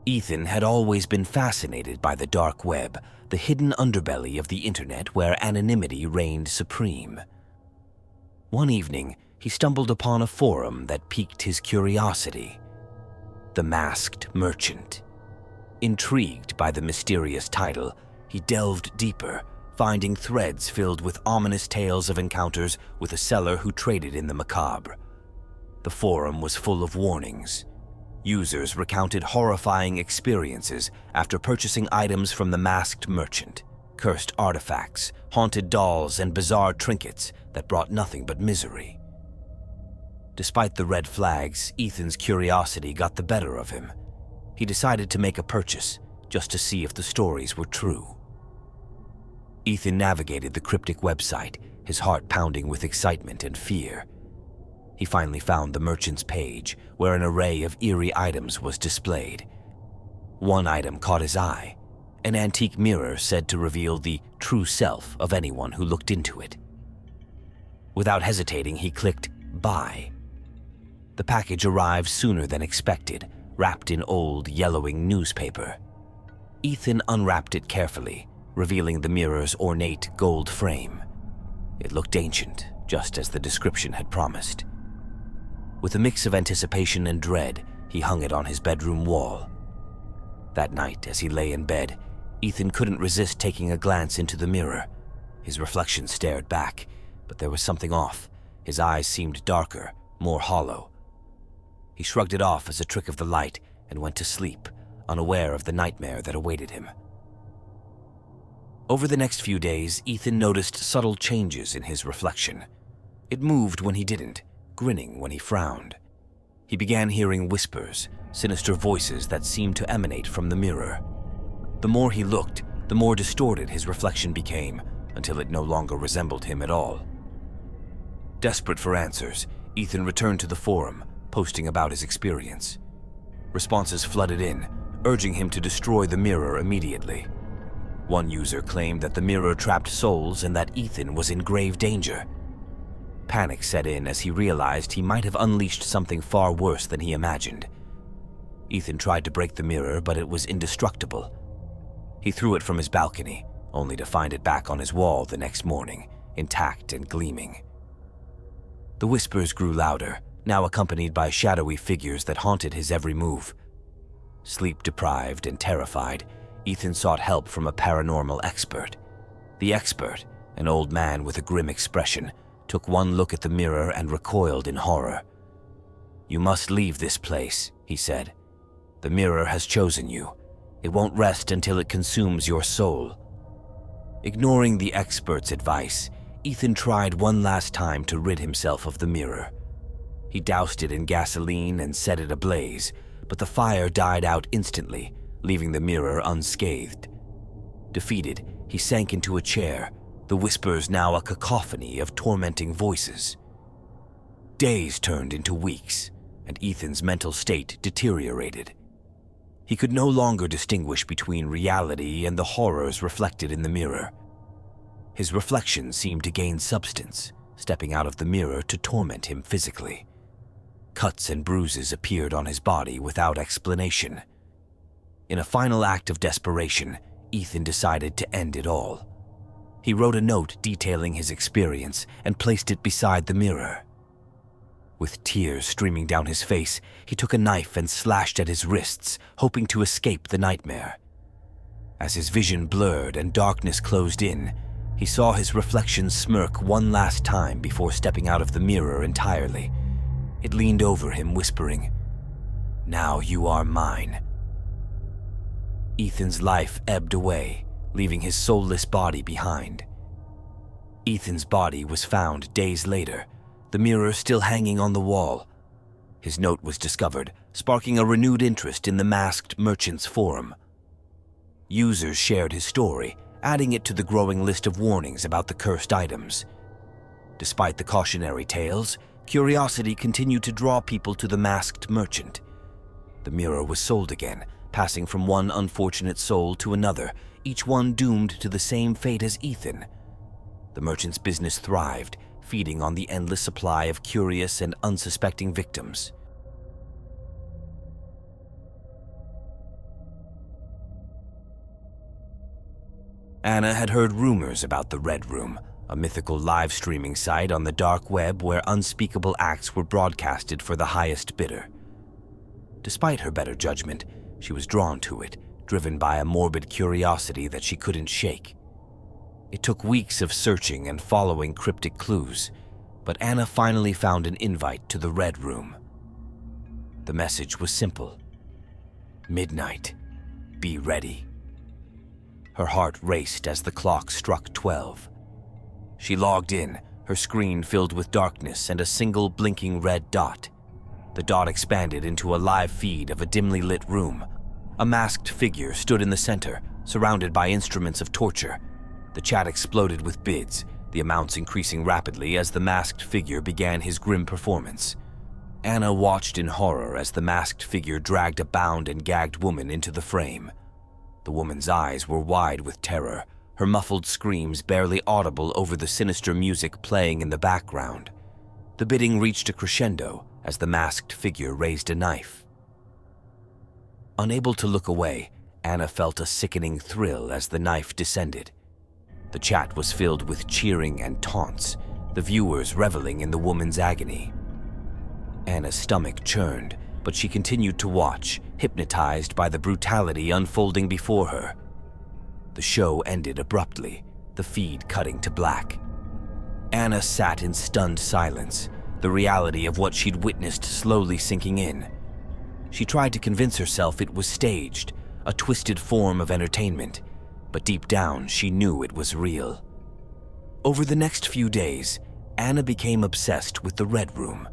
Ethan had always been fascinated by the dark web, the hidden underbelly of the internet where anonymity reigned supreme. One evening, he stumbled upon a forum that piqued his curiosity. The Masked Merchant. Intrigued by the mysterious title, he delved deeper, finding threads filled with ominous tales of encounters with a seller who traded in the macabre. The forum was full of warnings. Users recounted horrifying experiences after purchasing items from the Masked Merchant, cursed artifacts, haunted dolls, and bizarre trinkets that brought nothing but misery. Despite the red flags, Ethan's curiosity got the better of him. He decided to make a purchase, just to see if the stories were true. Ethan navigated the cryptic website, his heart pounding with excitement and fear. He finally found the merchant's page, where an array of eerie items was displayed. One item caught his eye, an antique mirror said to reveal the true self of anyone who looked into it. Without hesitating, he clicked Buy. The package arrived sooner than expected, wrapped in old, yellowing newspaper. Ethan unwrapped it carefully, revealing the mirror's ornate gold frame. It looked ancient, just as the description had promised. With a mix of anticipation and dread, he hung it on his bedroom wall. That night, as he lay in bed, Ethan couldn't resist taking a glance into the mirror. His reflection stared back, but there was something off. His eyes seemed darker, more hollow. He shrugged it off as a trick of the light and went to sleep, unaware of the nightmare that awaited him. Over the next few days, Ethan noticed subtle changes in his reflection. It moved when he didn't, grinning when he frowned. He began hearing whispers, sinister voices that seemed to emanate from the mirror. The more he looked, the more distorted his reflection became, until it no longer resembled him at all. Desperate for answers, Ethan returned to the forum, posting about his experience. Responses flooded in, urging him to destroy the mirror immediately. One user claimed that the mirror trapped souls and that Ethan was in grave danger. Panic set in as he realized he might have unleashed something far worse than he imagined. Ethan tried to break the mirror, but it was indestructible. He threw it from his balcony, only to find it back on his wall the next morning, intact and gleaming. The whispers grew louder, now accompanied by shadowy figures that haunted his every move. Sleep-deprived and terrified, Ethan sought help from a paranormal expert. The expert, an old man with a grim expression, took one look at the mirror and recoiled in horror. "You must leave this place," he said. "The mirror has chosen you. It won't rest until it consumes your soul." Ignoring the expert's advice, Ethan tried one last time to rid himself of the mirror. He doused it in gasoline and set it ablaze, but the fire died out instantly, leaving the mirror unscathed. Defeated, he sank into a chair, the whispers now a cacophony of tormenting voices. Days turned into weeks, and Ethan's mental state deteriorated. He could no longer distinguish between reality and the horrors reflected in the mirror. His reflection seemed to gain substance, stepping out of the mirror to torment him physically. Cuts and bruises appeared on his body without explanation. In a final act of desperation, Ethan decided to end it all. He wrote a note detailing his experience and placed it beside the mirror. With tears streaming down his face, he took a knife and slashed at his wrists, hoping to escape the nightmare. As his vision blurred and darkness closed in, he saw his reflection smirk one last time before stepping out of the mirror entirely. It leaned over him, whispering, "Now you are mine." Ethan's life ebbed away, leaving his soulless body behind. Ethan's body was found days later, the mirror still hanging on the wall. His note was discovered, sparking a renewed interest in the Masked Merchants forum. Users shared his story, adding it to the growing list of warnings about the cursed items. Despite the cautionary tales, curiosity continued to draw people to the Masked Merchant. The mirror was sold again, passing from one unfortunate soul to another, each one doomed to the same fate as Ethan. The merchant's business thrived, feeding on the endless supply of curious and unsuspecting victims. Anna had heard rumors about the Red Room, a mythical live streaming site on the dark web where unspeakable acts were broadcasted for the highest bidder. Despite her better judgment, she was drawn to it, driven by a morbid curiosity that she couldn't shake. It took weeks of searching and following cryptic clues, but Anna finally found an invite to the Red Room. The message was simple: midnight, be ready. Her heart raced as the clock struck 12. She logged in, her screen filled with darkness and a single blinking red dot. The dot expanded into a live feed of a dimly lit room. A masked figure stood in the center, surrounded by instruments of torture. The chat exploded with bids, the amounts increasing rapidly as the masked figure began his grim performance. Anna watched in horror as the masked figure dragged a bound and gagged woman into the frame. The woman's eyes were wide with terror, her muffled screams barely audible over the sinister music playing in the background. The bidding reached a crescendo as the masked figure raised a knife. Unable to look away, Anna felt a sickening thrill as the knife descended. The chat was filled with cheering and taunts, the viewers reveling in the woman's agony. Anna's stomach churned, but she continued to watch, hypnotized by the brutality unfolding before her. The show ended abruptly, the feed cutting to black. Anna sat in stunned silence, the reality of what she'd witnessed slowly sinking in. She tried to convince herself it was staged, a twisted form of entertainment, but deep down she knew it was real. Over the next few days, Anna became obsessed with the Red Room.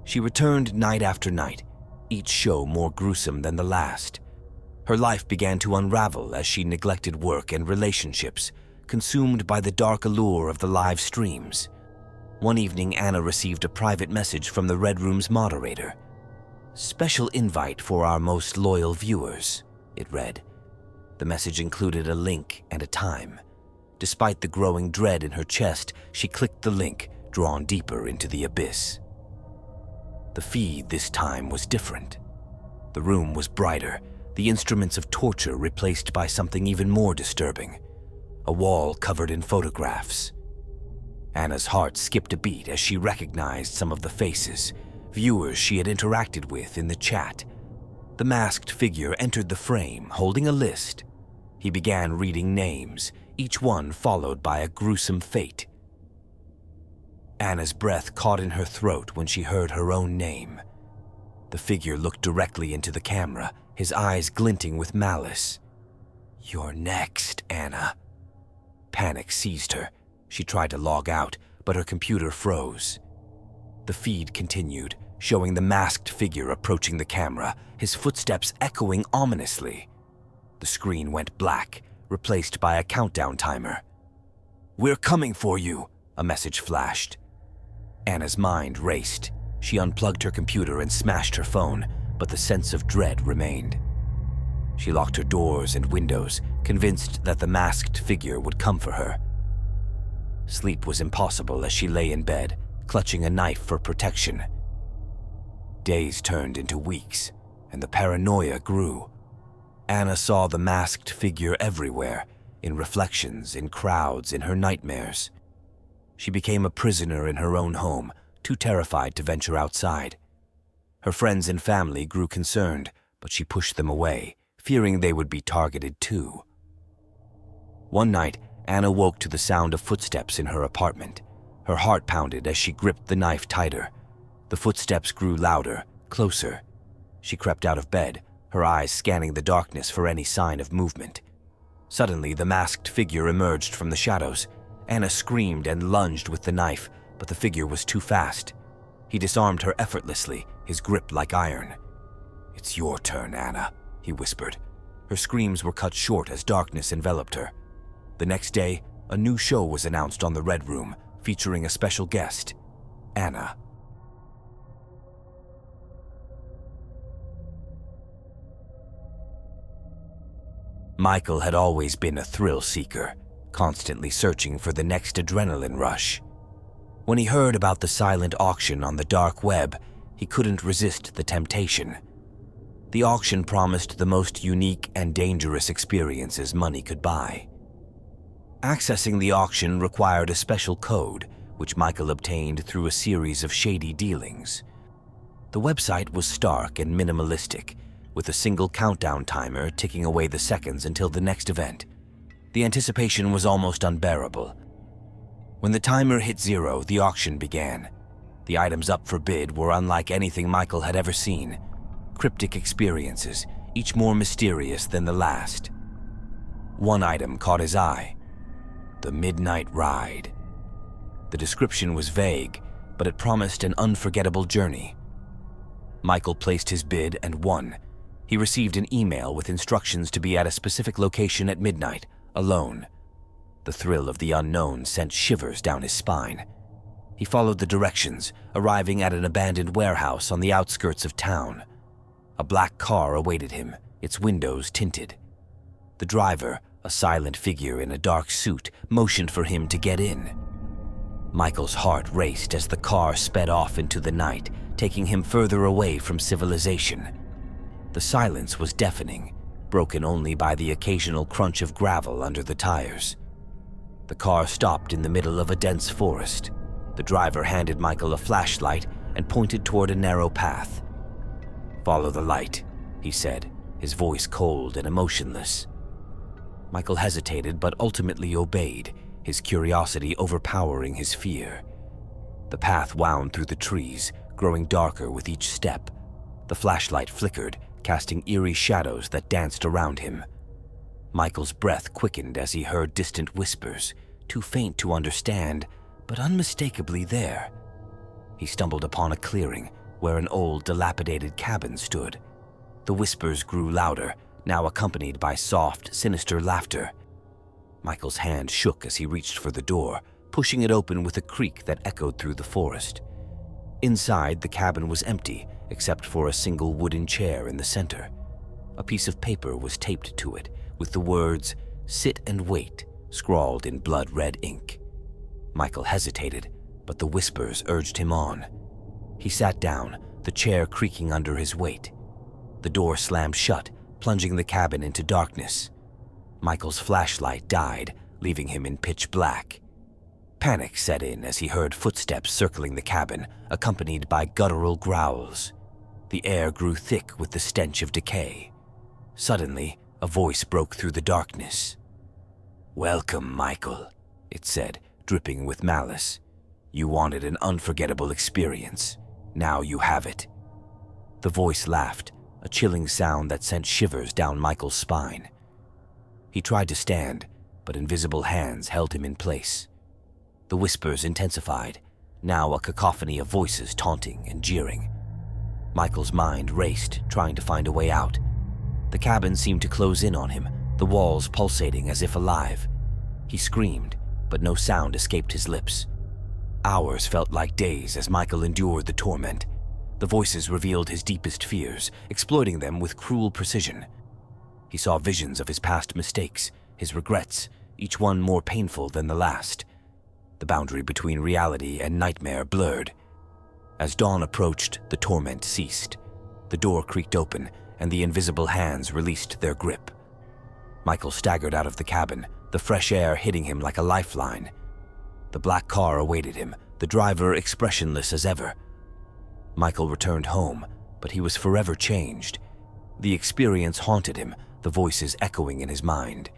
She returned night after night, each show more gruesome than the last. Her life began to unravel as she neglected work and relationships, consumed by the dark allure of the live streams. One evening, Anna received a private message from the Red Room's moderator. "Special invite for our most loyal viewers," it read. The message included a link and a time. Despite the growing dread in her chest, she clicked the link, drawn deeper into the abyss. The feed this time was different. The room was brighter, the instruments of torture replaced by something even more disturbing: a wall covered in photographs. Anna's heart skipped a beat as she recognized some of the faces, viewers she had interacted with in the chat. The masked figure entered the frame, holding a list. He began reading names, each one followed by a gruesome fate. Anna's breath caught in her throat when she heard her own name. The figure looked directly into the camera, his eyes glinting with malice. "You're next, Anna." Panic seized her. She tried to log out, but her computer froze. The feed continued, showing the masked figure approaching the camera, his footsteps echoing ominously. The screen went black, replaced by a countdown timer. "We're coming for you," a message flashed. Anna's mind raced. She unplugged her computer and smashed her phone, but the sense of dread remained. She locked her doors and windows, convinced that the masked figure would come for her. Sleep was impossible as she lay in bed, clutching a knife for protection. Days turned into weeks, and the paranoia grew. Anna saw the masked figure everywhere, in reflections, in crowds, in her nightmares. She became a prisoner in her own home, too terrified to venture outside. Her friends and family grew concerned, but she pushed them away, fearing they would be targeted too. One night, Anna woke to the sound of footsteps in her apartment. Her heart pounded as she gripped the knife tighter. The footsteps grew louder, closer. She crept out of bed, her eyes scanning the darkness for any sign of movement. Suddenly, the masked figure emerged from the shadows. Anna screamed and lunged with the knife, but the figure was too fast. He disarmed her effortlessly, his grip like iron. "It's your turn, Anna," he whispered. Her screams were cut short as darkness enveloped her. The next day, a new show was announced on the Red Room, featuring a special guest, Anna. Michael had always been a thrill seeker, constantly searching for the next adrenaline rush. When he heard about the silent auction on the dark web, he couldn't resist the temptation. The auction promised the most unique and dangerous experiences money could buy. Accessing the auction required a special code, which Michael obtained through a series of shady dealings. The website was stark and minimalistic, with a single countdown timer ticking away the seconds until the next event. The anticipation was almost unbearable. When the timer hit 0, the auction began. The items up for bid were unlike anything Michael had ever seen. Cryptic experiences, each more mysterious than the last. One item caught his eye: the Midnight Ride. The description was vague, but it promised an unforgettable journey. Michael placed his bid and won. He received an email with instructions to be at a specific location at midnight, alone. The thrill of the unknown sent shivers down his spine. He followed the directions, arriving at an abandoned warehouse on the outskirts of town. A black car awaited him, its windows tinted. The driver, a silent figure in a dark suit, motioned for him to get in. Michael's heart raced as the car sped off into the night, taking him further away from civilization. The silence was deafening, broken only by the occasional crunch of gravel under the tires. The car stopped in the middle of a dense forest. The driver handed Michael a flashlight and pointed toward a narrow path. "Follow the light," he said, his voice cold and emotionless. Michael hesitated but ultimately obeyed, his curiosity overpowering his fear. The path wound through the trees, growing darker with each step. The flashlight flickered, casting eerie shadows that danced around him. Michael's breath quickened as he heard distant whispers, too faint to understand, but unmistakably there. He stumbled upon a clearing where an old, dilapidated cabin stood. The whispers grew louder, now accompanied by soft, sinister laughter. Michael's hand shook as he reached for the door, pushing it open with a creak that echoed through the forest. Inside, the cabin was empty, except for a single wooden chair in the center. A piece of paper was taped to it, with the words, "Sit and wait," scrawled in blood-red ink. Michael hesitated, but the whispers urged him on. He sat down, the chair creaking under his weight. The door slammed shut, plunging the cabin into darkness. Michael's flashlight died, leaving him in pitch black. Panic set in as he heard footsteps circling the cabin, accompanied by guttural growls. The air grew thick with the stench of decay. Suddenly, a voice broke through the darkness. "Welcome, Michael," it said, dripping with malice. "You wanted an unforgettable experience. Now you have it." The voice laughed, a chilling sound that sent shivers down Michael's spine. He tried to stand, but invisible hands held him in place. The whispers intensified, now a cacophony of voices taunting and jeering. Michael's mind raced, trying to find a way out. The cabin seemed to close in on him, the walls pulsating as if alive. He screamed, but no sound escaped his lips. Hours felt like days as Michael endured the torment. The voices revealed his deepest fears, exploiting them with cruel precision. He saw visions of his past mistakes, his regrets, each one more painful than the last. The boundary between reality and nightmare blurred. As dawn approached, the torment ceased. The door creaked open, and the invisible hands released their grip. Michael staggered out of the cabin, the fresh air hitting him like a lifeline. The black car awaited him, the driver expressionless as ever. Michael returned home, but he was forever changed. The experience haunted him, the voices echoing in his mind.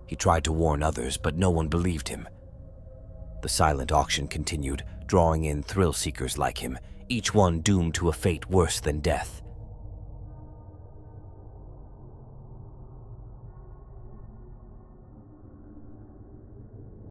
He tried to warn others, but no one believed him. The silent auction continued, drawing in thrill-seekers like him, each one doomed to a fate worse than death.